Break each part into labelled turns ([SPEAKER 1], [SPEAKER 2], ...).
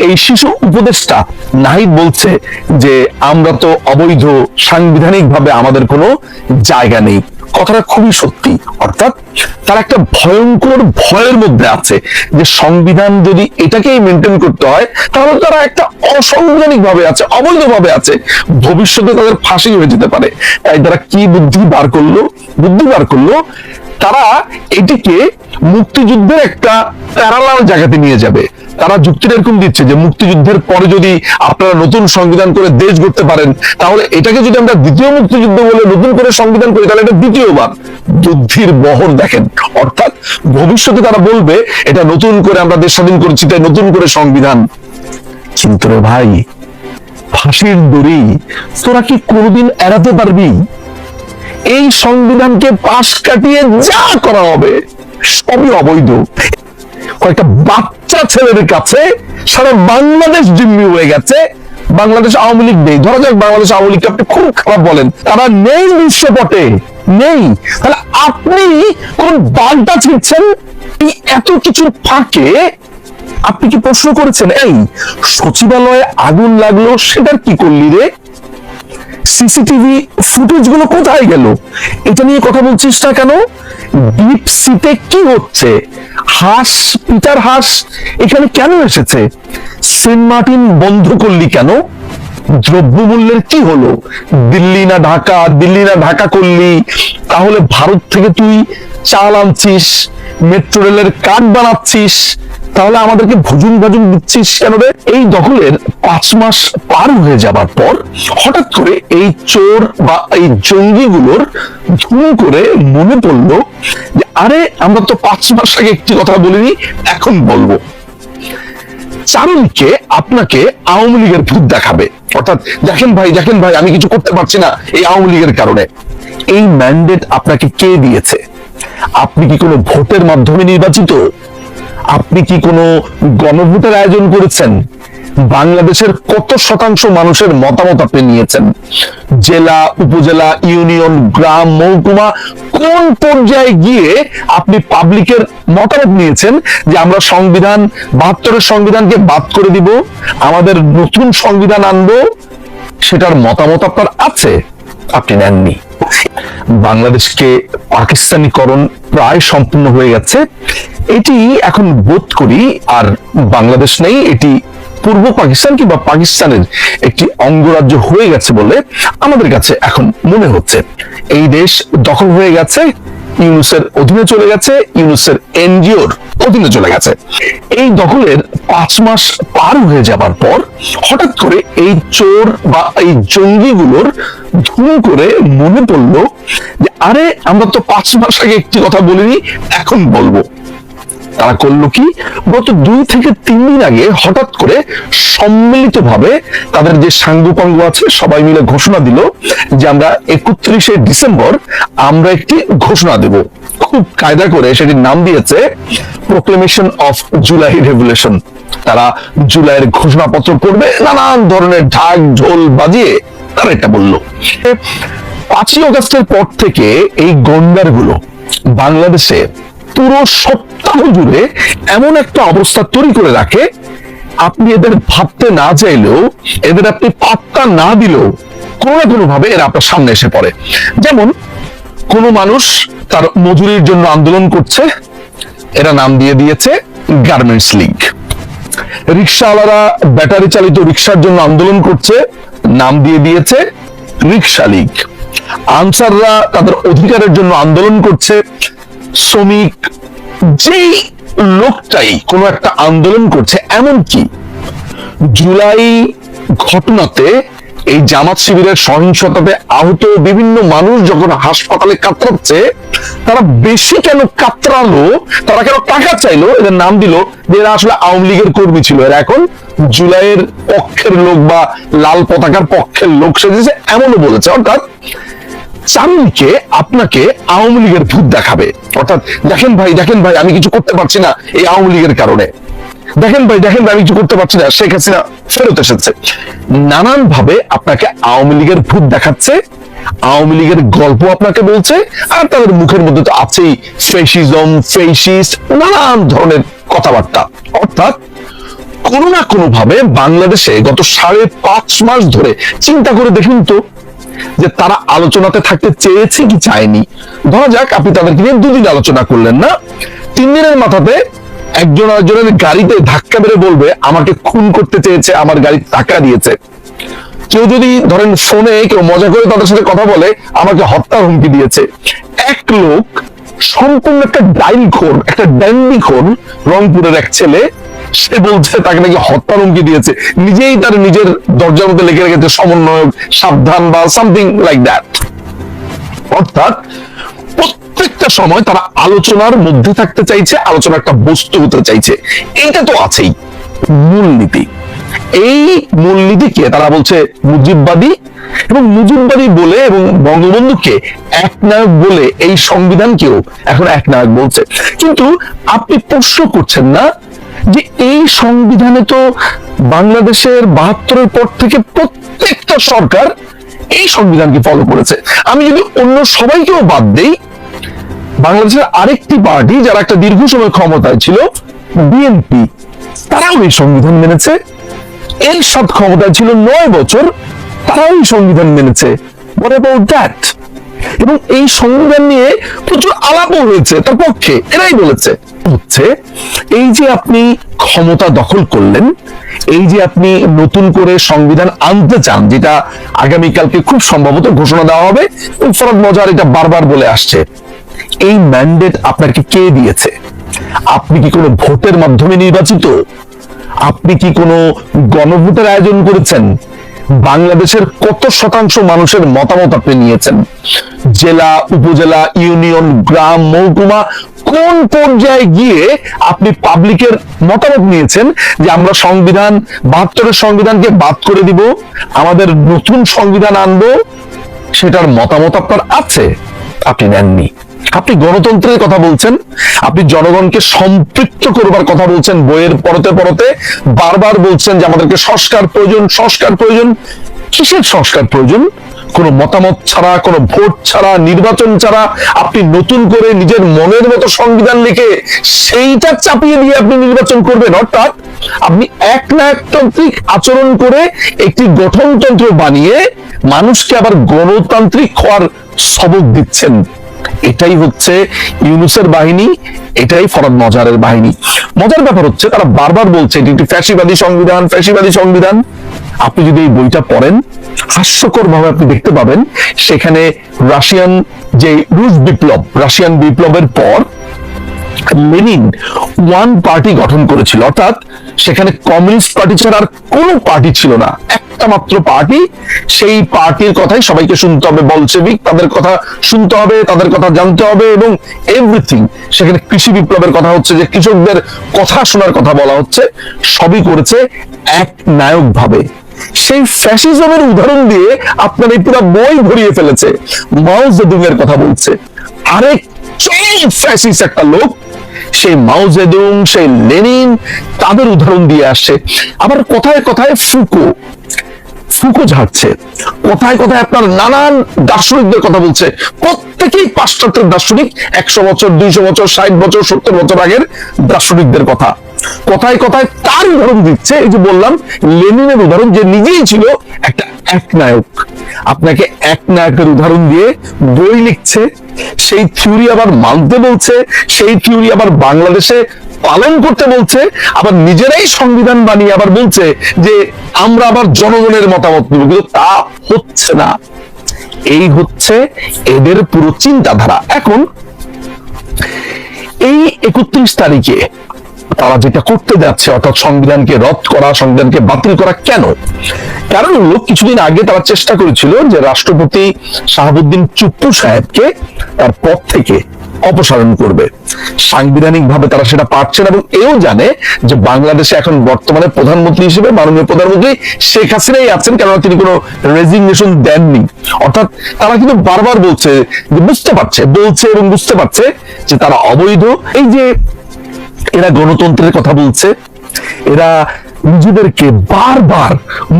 [SPEAKER 1] এই শিশু উপদেষ্টা নাহিদ বলছে যে আমরা তো অবৈধ, সাংবিধানিক ভাবে আমাদের কোনো জায়গা নেই। কথাটা খুবই সত্যি। অর্থাৎ তারা একটা ভয়ঙ্কর ভয়ের মধ্যে আছে যে সংবিধান যদি এটাকেই মেনটেন করতে হয় তাহলে তারা একটা অসাংবিধানিক ভাবে আছে, অবৈধ ভাবে আছে, ভবিষ্যতে তাদের ফাঁসি হয়ে যেতে পারে। তাই তারা কি বুদ্ধি বার করলো, তারা এটিকে মুক্তিযুদ্ধের একটা প্যারালাল জায়গাতে নিয়ে যাবে। তারা যুক্তিটা এরকম দিচ্ছে যে মুক্তিযুদ্ধের পরে যদি আপনারা নতুন সংবিধান করে দেশ গড়তে পারেন, তাহলে এটাকে যদি আমরা দ্বিতীয় মুক্তিযুদ্ধ বলে নতুন করে সংবিধান করি তাহলে এটা দ্বিতীয়বার। বুদ্ধির বহর দেখেন। অর্থাৎ ভবিষ্যতে তারা বলবে এটা নতুন করে আমরা দেশ স্বাধীন করেছি, তাই নতুন করে সংবিধান। কিন্তু রে ভাই, ফাঁসির দড়ি তোরা কি কোনোদিন এড়াতে পারবি? এই সংবিধানকে পাশ কাটিয়ে যা করা হবে সবই অবৈধ। কয়েকটা বাচ্চা ছেলেদের কাছে সারা বাংলাদেশ জিম্মি হয়ে গেছে। বাংলাদেশ আওয়ামী লীগ নেই, ধরা যাক বাংলাদেশ আওয়ামী লীগকে আপনি খুব খারাপ বলেন, তারা নেই দৃশ্যপটে, নেই। তাহলে আপনি কোন বালটা ছিড়ছেন? এত কিছুর ফাঁকে আপনি কি প্রশ্ন করেছেন এই সচিবালয়ে আগুন লাগলো সেটার কি করলি রে? সিসিটিভি ফুটেজ গুলো কোথায় গেল? এটা নিয়ে কথা বলছিস না কেন? ডিপ সিতে কি হচ্ছে? হাঁস, পিটার হাঁস এখানে কেন এসেছে? সেন্ট মার্টিন বন্ধ করলি কেন? দ্রব্যমূল্যের কি হলো? দিল্লি না ঢাকা করলি? তাহলে ভারত থেকে তুই চাল আনছিস, মেট্রো রেলের কার্ড বানাচ্ছিস, তাহলে আমাদেরকে ভুজুং ভাজুং দিচ্ছিস কেন রে? এই দখলের 5 মাস পার হয়ে যাবার পর হঠাৎ করে এই চোর বা এই জঙ্গিগুলোর ধুম করে মনে পড়লো যে আরে আমরা তো 5 মাস আগে একটি কথা বলিনি, এখন বলবো। চারুলকে আপনাকে আওয়ামী লীগের ভূত দেখাবে। অর্থাৎ দেখেন ভাই আমি কিছু করতে পারছি না এই আওয়ামী লীগের কারণে। এই ম্যান্ডেট আপনাকে কে দিয়েছে? আপনি কি কোনো ভোটের মাধ্যমে নির্বাচিত? আপনি কি কোনো গণভোটের আয়োজন করেছেন? বাংলাদেশের কত শতাংশ মানুষের মতামত আপনি নিয়েছেন? জেলা, উপজেলা, ইউনিয়ন, গ্রাম, মহকুমা, কোন পর্যায়ে গিয়ে আপনি পাবলিকের মতামত নিয়েছেন যে আমরা সংবিধান 72-এর সংবিধানকে বাদ করে দিব, আমাদের নতুন সংবিধান আনবো? সেটার মতামত আপনার আছে? আপনি নেননি। বাংলাদেশকে পাকিস্তানিকরণ প্রায় সম্পূর্ণ হয়ে গেছে। এটি এখন বোধ করি আর বাংলাদেশ নেই, এটি পূর্ব পাকিস্তান কিংবা পাকিস্তানের একটি অঙ্গরাজ্য হয়ে গেছে বলে আমাদের কাছে এখন মনে হচ্ছে। এই দেশ দখল হয়ে গেছে, ইউনুসের অধীনে চলে গেছে, ইউনুসের এনজিওর অধীনে চলে গেছে। এই দখলের 5 মাস পার হয়ে যাবার পর হঠাৎ করে এই চোর বা এই জঙ্গিগুলোর ধুম করে মনে পড়লো যে আরে আমরা তো 5 মাস আগে একটি কথা বলিনি, এখন বলবো। তারা করলো কি? গত 2 থেকে 3 দিন আগে হঠাৎ করে সম্মিলিতভাবে তাদের যে সাঙ্গুপাঙ্গ আছে সবাই মিলে ঘোষণা দিল যে আমরা 31শে ডিসেম্বর আমরা একটি ঘোষণা দেব। খুব কায়দা করে সেটির নাম দিয়েছে প্রোক্লেমেশন অফ জুলাই রেভলিউশন। তারা জুলাইয়ের ঘোষণাপত্র পড়বে, নানান ধরনের ঢাক ঢোল বাজিয়ে তারা এটা বলল। 5ই আগস্টের পর থেকে এই গন্ডারগুলো বাংলাদেশে পুরো সপ্তাহ জুড়ে এমন একটা অবস্থা তৈরি করে রাখে, আপনি এদের ভাবতে না চাইলেও, এদের আপনি পাত্তা না দিলেও কোনো না কোনো ভাবে এরা আপনার সামনে এসে পড়ে। যেমন কোন মানুষ তার মজুরির জন্য আন্দোলন করছে, এরা নাম দিয়ে দিয়েছে গার্মেন্টস লীগ। রিক্সাওয়ালারা ব্যাটারি চালিত রিক্সার জন্য আন্দোলন করছে, নাম দিয়ে দিয়েছে রিক্সা লীগ। আনসাররা তাদের অধিকারের জন্য আন্দোলন করছে, শ্রমিক, যেই লোকটাই কোনো একটা আন্দোলন করছে। এমনকি জুলাই ঘটনাতে এই জামাত শিবিরের সহিংসতাতে আহত বিভিন্ন মানুষ যখন হাসপাতালে কাতরাচ্ছে, তারা বেশি কেন কাতরালো, তারা কেন টাকা চাইলো, এদের নাম দিল যে এরা আসলে আওয়ামী লীগের কর্মী ছিল, এরা এখন জুলাইয়ের পক্ষের লোক বা লাল পতাকার পক্ষের লোক সেজেছে, এমনও বলেছে। অর্থাৎ চারুলকে আপনাকে আওয়ামী লীগের ভূত দেখাবে। অর্থাৎ দেখেন ভাই আমি কিছু করতে পারছি না এই আওয়ামী লীগের কারণে, দেখেন ভাই আমি কিছু করতে পারছি না, শেখ হাসিনা ফেরত এসেছে। নানান ভাবে আপনাকে আওয়ামী লীগের ভূত দেখাচ্ছে, আওয়ামী লীগের গল্প আপনাকে বলছে, আর তাদের মুখের মধ্যে তো আছেই ফেসিজম, ফেসিস্ট, নানান ধরনের কথাবার্তা। অর্থাৎ কোনো না কোনো ভাবে বাংলাদেশে গত 5.5 মাস ধরে চিন্তা করে দেখুন তো যে তারা আলোচনাতে থাকতে চেয়েছে কি চায়নি। ধরা যাক আপনি তাদেরকে নিয়ে 2 দিন আলোচনা করলেন না, 3 দিনের মাথাতে একজন আরেকজনের গাড়িতে ধাক্কা মেরে বলবে আমাকে খুন করতে চেয়েছে, আমার গাড়ি টাকা দিয়েছে। কেউ যদি ধরেন ফোনে কেউ মজা করে তাদের সাথে কথা বলে আমাকে হত্যার হুমকি দিয়েছে। এক লোক সম্পূর্ণ একটা ডাইলখোর, একটা ড্যান্ডিখোর, রংপুরের এক ছেলে, সে বলছে তাকে নাকি হত্যার হুমকি দিয়েছে, নিজেই তার নিজের দরজার মধ্যে লিখে রেখেছে সমন্বয়ক সাবধান বা সামথিং লাইক দ্যাট। অর্থাৎ প্রত্যেকটা সময় তারা আলোচনার মধ্যে থাকতে চাইছে, আলোচনা একটা বস্তু হতে চাইছে। এইটা তো আছেই মূলনীতি। এই মূলনীতিকে তারা বলছে মুজিববাদী, এবং মুজিববাদী বলে এবং বঙ্গবন্ধুকে একনায়ক বলে এই সংবিধানকেও এখন একনায়ক বলছে। কিন্তু আপনি প্রশ্ন করছেন না যে এই সংবিধানে তো বাংলাদেশের 72-এর পর থেকে প্রত্যেকটা সরকার এই সংবিধানকে ফলো করেছে। আমি যদি অন্য সবাইকেও বাদ দেই, বাংলাদেশের আরেকটি পার্টি যারা একটা দীর্ঘ সময় ক্ষমতায় ছিল, বিএনপি, তারাও এই সংবিধান মেনেছে। এরশাদ ক্ষমতায় ছিল 9 বছর, তারাও এই সংবিধান মেনেছে। What about that? এবং এই সংবিধান নিয়ে প্রচুর আলাপও হয়েছে তার পক্ষে, এরাই বলেছে হচ্ছে এই যে আপনি ক্ষমতা দখল করলেন, এই যে আপনি নতুন করে সংবিধান আনতে চান, যেটা আগামীকালকে খুব সম্ভবত ঘোষণা দেওয়া হবে, ফরহাদ মজার এটা বারবার বলে আসছে, এই ম্যান্ডেট আপনাকে কে দিয়েছে? আপনি কি কোনো ভোটের মাধ্যমে নির্বাচিত? আপনি কি কোনো গণভোটের আয়োজন করেছেন? বাংলাদেশের কত শতাংশ মানুষের মতামত আপনি নিয়েছেন? জেলা, উপজেলা, ইউনিয়ন, গ্রাম, মহকুমা, কোন পর্যায়ে গিয়ে আপনি পাবলিকের মতামত নিয়েছেন যে আমরা সংবিধান 72-এর সংবিধানকে বাদ করে দিব, আমাদের নতুন সংবিধান আনবো? সেটার মতামত আপনার আছে? আপনি নেননি। আপনি গণতন্ত্রের কথা বলছেন, আপনি জনগণকে সম্পৃক্ত করবার কথা বলছেন, বইয়ের পড়তে পড়তে বারবার বলছেন যে আমাদেরকে সংস্কার প্রয়োজন, সংস্কার প্রয়োজন। কিসের সংস্কার প্রয়োজন? কোনো মতামত ছাড়া, কোনো ভোট ছাড়া, নির্বাচন ছাড়া আপনি নতুন করে নিজের মনের মতো সংবিধান লিখে সেইটা চাপিয়ে দিয়ে আপনি নির্বাচন করবেন। অর্থাৎ আপনি একনায়কতান্ত্রিক আচরণ করে একটি গঠনতন্ত্র বানিয়ে মানুষকে আবার গণতান্ত্রিক হওয়ার সবক দিচ্ছেন। এটাই হচ্ছে ইউনূসের বাহিনী, এটাই ফরহাদ মজারের বাহিনী। মজার ব্যাপার হচ্ছে তারা বারবার বলছে এটি একটি ফ্যাসিবাদী সংবিধান, ফ্যাসিবাদী সংবিধান। আপনি যদি এই বইটা পড়েন, হাস্যকর ভাবে আপনি দেখতে পাবেন সেখানে রাশিয়ান যে রুশ বিপ্লব, রাশিয়ান বিপ্লবের পর লেনিন ওয়ান পার্টি গঠন করেছিল, অর্থাৎ সেখানে কমিউনিস্ট পার্টি ছাড়া আর কোনো পার্টি ছিল না, একটা মাত্র পার্টি। সেই পার্টির কথাই সবাইকে শুনতে হবে, বলশেভিক, তাদের কথা শুনতে হবে, তাদের কথা জানতে হবে এবং এভরিথিং। সেখানে কৃষি বিপ্লবের কথা হচ্ছে, যে কৃষকদের কথা শোনার কথা বলা হচ্ছে, সবই করেছে এক নায়ক ভাবে। সেই ফ্যাসিজমের উদাহরণ দিয়ে আপনার এই পুরো বই ভরিয়ে ফেলেছে। মাও জেদুং এর কথা বলছে, আরেক চরম ফ্যাসিস্ট একটা লোক, সেই মাও জেদুং, সেই লেনিন, তাদের উদাহরণ দিয়ে আসছে। আবার কথায় কথায় ফুকো ঝাড়ছে, কথায় কথায় আপনার নানান দার্শনিকদের কথা বলছে। প্রত্যেকেই পাশ্চাত্যের দার্শনিক, 100 বছর, 200 বছর, 60 বছর, 70 বছর আগের দার্শনিকদের কথা কথায় কথায় তার উদাহরণ দিচ্ছে। এই যে বললাম লেনিনের উদাহরণ, যে নিজেই ছিল একটা একনায়ক, আপনাকে একনায়কের উদাহরণ দিয়ে বই লিখছে, সেই থিওরি আবার মানতে বলছে, সেই থিওরি আবার বাংলাদেশে পালন করতে বলছে, আবার নিজেরাই সংবিধান বানিয়ে আবার বলছে যে আমরা আবার জনগণের মতামত নেব। কিন্তু তা হচ্ছে না। এই হচ্ছে এদের পুরো চিন্তাধারা। এখন এই 31 তারিখে তারা যেটা করতে যাচ্ছে, অর্থাৎ সংবিধানকে রদ করা, সংবিধানকে বাতিল করা, কেন? কারণ হলো কিছুদিন আগে তারা চেষ্টা করেছিল যে রাষ্ট্রপতি শাহাবুদ্দিন চুপ্পু সাহেবকে তার পদ থেকে অপসারণ করবে। সাংবিধানিক ভাবে তারা সেটা পারছে না, এবং এও জানে যে বাংলাদেশে এখন বর্তমানে প্রধানমন্ত্রী হিসেবে মাননীয় প্রধানমন্ত্রী শেখ হাসিনাই আছেন, কেননা তিনি কোনো রেজিগনেশন দেননি। অর্থাৎ তারা কিন্তু বারবার বলছে যে বলছে এবং বুঝতে পারছে যে তারা অবৈধ। এই যে এরা গণতন্ত্রের কথা বলছে, এরা নিজেদেরকে বারবার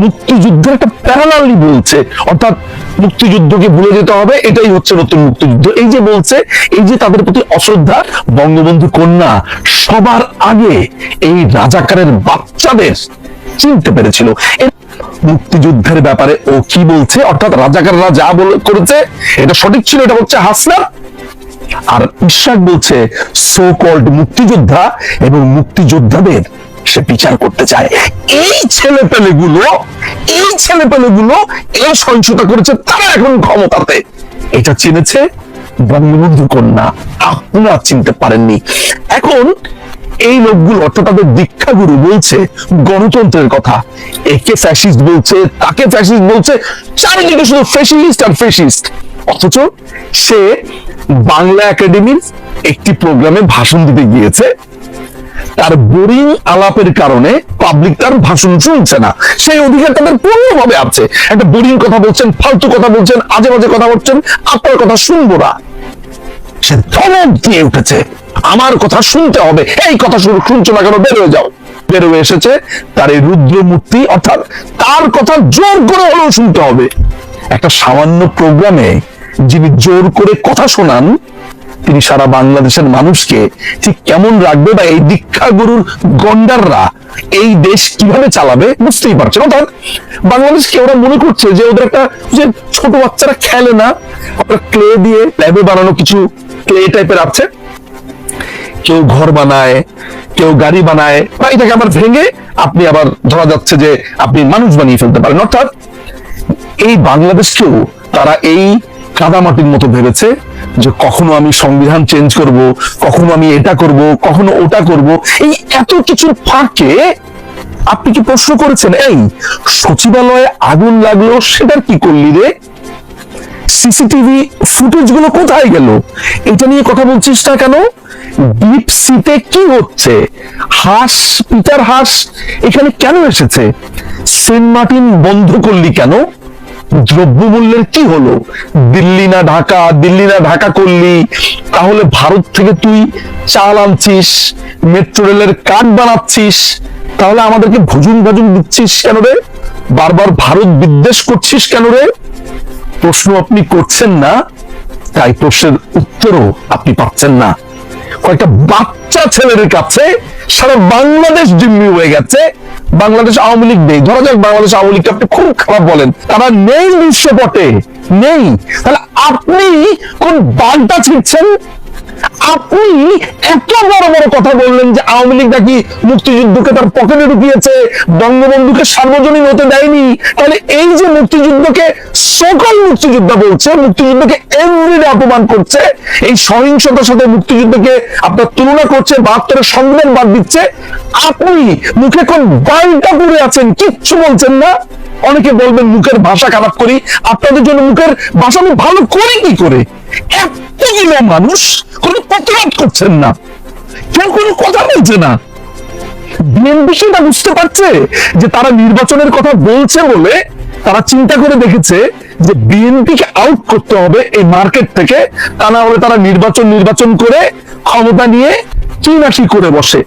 [SPEAKER 1] মুক্তিযুদ্ধের একটা প্যারালালি বলছে, অর্থাৎ মুক্তিযুদ্ধকে ভুলে যেতে হবে, এটাই হচ্ছে নতুন মুক্তিযুদ্ধ। এই যে বলছে, এই যে তাদের প্রতি অশ্রদ্ধা, বঙ্গবন্ধু কন্যা সবার আগে এই রাজাকারের বাচ্চাদের চিনতে পেরেছিল। মুক্তিযুদ্ধের ব্যাপারে ও কি বলছে, অর্থাৎ রাজাকাররা যা করেছে এটা সঠিক ছিল, এটা হচ্ছে হাসনাত। আর ইশাক বলছে সো কল্ড মুক্তিযোদ্ধা এবং মুক্তিযোদ্ধাদের সে বিচার করতে চায়। এই ছেলেপেলেগুলো এই সহিংসতা করেছে, তারা এখন ক্ষমতাতে। এটা চিনেছে বঙ্গবন্ধু কন্যা, আপনারা চিনতে পারেননি। এখন এই লোকগুলো, অর্থাৎ তাদের দীক্ষাগুরু বলছে গণতন্ত্রের কথা, একে ফ্যাসিস্ট বলছে, তাকে ফ্যাসিস্ট বলছে, চারিদিকে শুধু ফ্যাসিস্ট আর ফ্যাসিস্ট। অথচ সে বাংলা একাডেমির একটি প্রোগ্রামে ভাষণ দিতে গিয়েছে, তার বোরিং আলাপের কারণে পাবলিক তার ভাষণ শুনছে না। সেই অধিকার তাদের পূর্ণভাবে আছে। একটা বোরিং কথা বলছেন, ফালতু কথা বলছেন, আজে বাজে কথা বলছেন, আপনার কথা শুনবো না। সে ধমক দিয়ে উঠেছে, আমার কথা শুনতে হবে, এই কথা শুনছো না কেন, বের হয়ে যাও। বের হয়ে এসেছে তার এই রুদ্রমূর্তি, অর্থাৎ তার কথা জোর করে হলেও শুনতে হবে। একটা সামান্য প্রোগ্রামে যিনি জোর করে কথা শোনান, তিনি সারা বাংলাদেশের মানুষকে ঠিক কেমন রাখবে, বা এই দীক্ষাগুরুর গন্ডাররা এই দেশ কিভাবে চালাবে বুঝতেই পারছেন। অর্থাৎ বাংলাদেশকে ওরা মনে করছে যে ওদের একটা, যে ছোট বাচ্চারা খেলে না, আপনার ক্লে দিয়ে ল্যাবে বানানো কিছু ক্লে টাইপের আছে, কেউ ঘর বানায়, কেউ গাড়ি বানায়, বা এটাকে আবার ভেঙে আপনি আবার ধরা যাচ্ছে যে আপনি মানুষ বানিয়ে ফেলতে পারেন। অর্থাৎ এই বাংলাদেশকেও তারা এই কাদামাটির মতো ভেবেছে যে কখনো আমি সংবিধান চেঞ্জ করব, কখনো আমি এটা করব, কখনো ওটা করব। এই এত কিছুর ফাঁকে আপনি কি প্রশ্ন করেছেন, এই সচিবালয়ে আগুন লাগলো সেটার কি করলি রে? সিসিটিভি ফুটেজ গুলো কোথায় গেল? এটা নিয়ে কথা বলছিস না কেন? ডিপ সিতে কি হচ্ছে? হাঁস, পিটার হাঁস এখানে কেন এসেছে? সেন্ট মার্টিন বন্ধ করলি কেন? দ্রব্যমূল্যের কি হলো? দিল্লি না ঢাকা করলি, তাহলে ভারত থেকে তুই চাল আনছিস, মেট্রো রেলের কার্ড বানাচ্ছিস, তাহলে আমাদেরকে ভুজুং দিচ্ছিস কেন রে? বারবার ভারত বিদ্বেষ করছিস কেন রে? প্রশ্ন আপনি করছেন না, তাই প্রশ্নের উত্তরও আপনি পাচ্ছেন না। কয়েকটা বাচ্চা ছেলেদের কাছে সারা বাংলাদেশ জিম্মি হয়ে গেছে। বাংলাদেশ আওয়ামী লীগ নেই, ধরা যাক বাংলাদেশ আওয়ামী লীগকে আপনি খুব খারাপ বলেন, তারা নেই দৃশ্যপটে, নেই। তাহলে আপনি কোন বালটা ছিঁড়ছেন? আপনি এত বড় বড় কথা বললেন যে আওয়ামী লীগ নাকি মুক্তিযুদ্ধকে তার পকেটে ঢুকিয়েছে, বঙ্গবন্ধুকে সার্বজনীন হতে দেয়নি। তাহলে এই যে মুক্তিযুদ্ধকে সকল মুক্তিযোদ্ধা বলছে, মুক্তিযুদ্ধকে এভরিডে অপমান করছে, এই সহিংসতার সাথে মুক্তিযুদ্ধকে আপনার তুলনা করছে, 72-এর সংবিধান বাদ দিচ্ছে, আপনি মুখে কোন বালটা পড়ে আছেন, কিচ্ছু বলছেন না। অনেকে বলবেন মুখের ভাষা খারাপ করি, আপনাদের জন্য মুখের ভাষা আমি ভালো করি কি করে? এতগুলো মানুষ কোনো প্রতিবাদ করছেন না, কেউ কোনো কথা বলছে না। বিএনপি সেটা বুঝতে পারছে যে তারা নির্বাচনের কথা বলছে বলে তারা চিন্তা করে দেখেছে যে বিএনপিকে আউট করতে হবে এই মার্কেট থেকে, তা না হলে তারা নির্বাচন করে ক্ষমতা নিয়ে কি না কি করে বসে।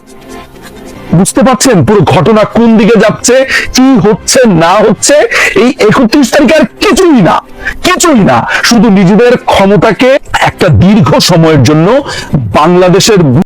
[SPEAKER 1] বুঝতে পারছেন পুরো ঘটনা কোন দিকে যাচ্ছে, কি হচ্ছে না হচ্ছে? এই 31 তারিখে আর কিছুই না, শুধু নিজেদের ক্ষমতাকে একটা দীর্ঘ সময়ের জন্য বাংলাদেশের